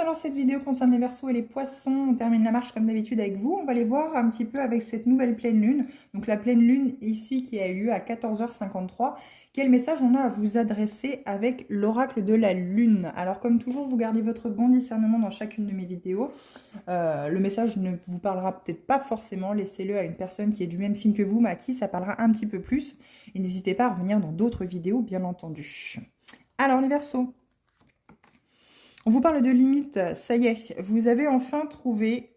Alors cette vidéo concerne les Verseaux et les Poissons. On termine la marche comme d'habitude avec vous. On va les voir un petit peu avec cette nouvelle pleine lune. Donc la pleine lune ici qui a eu lieu à 14h53. Quel message on a à vous adresser avec l'oracle de la lune? Alors comme toujours, vous gardez votre bon discernement dans chacune de mes vidéos. Le message ne vous parlera peut-être pas forcément. Laissez-le à une personne qui est du même signe que vous, mais à qui ça parlera un petit peu plus. Et n'hésitez pas à revenir dans d'autres vidéos, bien entendu. Alors les Verseaux. On vous parle de limites, ça y est, vous avez enfin trouvé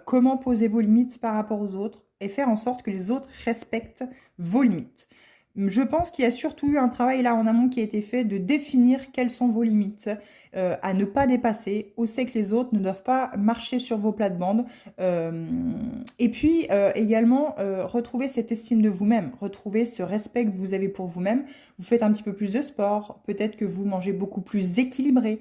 comment poser vos limites par rapport aux autres et faire en sorte que les autres respectent vos limites. Je pense qu'il y a surtout eu un travail là en amont qui a été fait de définir quelles sont vos limites, à ne pas dépasser, où c'est que les autres ne doivent pas marcher sur vos plates-bandes, et puis également retrouver cette estime de vous-même, retrouver ce respect que vous avez pour vous-même. Vous faites un petit peu plus de sport, peut-être que vous mangez beaucoup plus équilibré.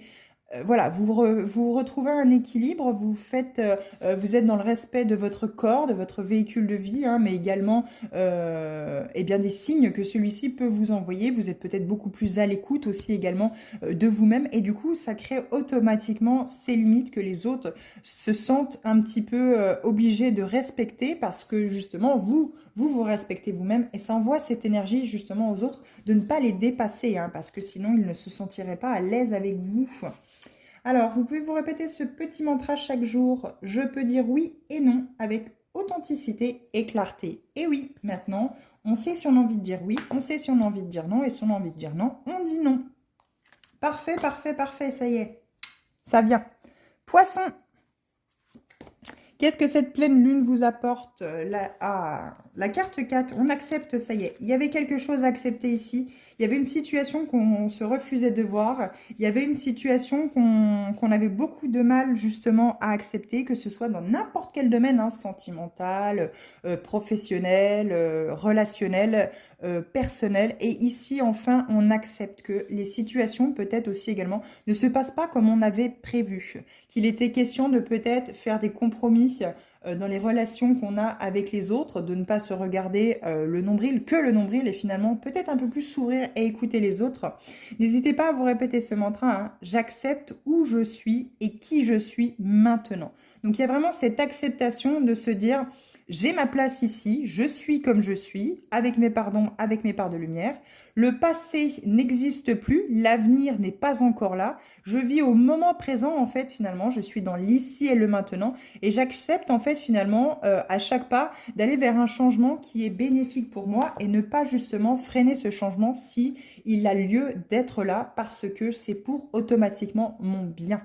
Voilà, vous retrouvez un équilibre, vous êtes dans le respect de votre corps, de votre véhicule de vie, hein, mais également eh bien des signes que celui-ci peut vous envoyer. Vous êtes peut-être beaucoup plus à l'écoute aussi également de vous-même, et du coup, ça crée automatiquement ces limites que les autres se sentent un petit peu obligés de respecter parce que justement, vous respectez vous-même, et ça envoie cette énergie justement aux autres de ne pas les dépasser, hein, parce que sinon, ils ne se sentiraient pas à l'aise avec vous. Alors, vous pouvez vous répéter ce petit mantra chaque jour. Je peux dire oui et non avec authenticité et clarté. Et oui, maintenant, on sait si on a envie de dire oui, on sait si on a envie de dire non, et si on a envie de dire non, on dit non. Parfait, parfait, parfait, ça y est. Ça vient. Poisson. Qu'est-ce que cette pleine lune vous apporte? La carte 4, on accepte, ça y est. Il y avait quelque chose à accepter ici. Il y avait une situation qu'on se refusait de voir. Il y avait une situation qu'on avait beaucoup de mal justement à accepter, que ce soit dans n'importe quel domaine, hein, sentimental, professionnel, relationnel, personnel. Et ici, enfin, on accepte que les situations, peut-être aussi également, ne se passent pas comme on avait prévu. Qu'il était question de peut-être faire des compromis dans les relations qu'on a avec les autres, de ne pas se regarder le nombril, et finalement peut-être un peu plus s'ouvrir et écouter les autres. N'hésitez pas à vous répéter ce mantra, hein, j'accepte où je suis et qui je suis maintenant. Donc il y a vraiment cette acceptation de se dire, j'ai ma place ici, je suis comme je suis, avec mes parts de lumière. Le passé n'existe plus, l'avenir n'est pas encore là. Je vis au moment présent, en fait, finalement. Je suis dans l'ici et le maintenant. Et j'accepte, en fait, finalement, à chaque pas, d'aller vers un changement qui est bénéfique pour moi et ne pas justement freiner ce changement si il a lieu d'être là parce que c'est pour automatiquement mon bien.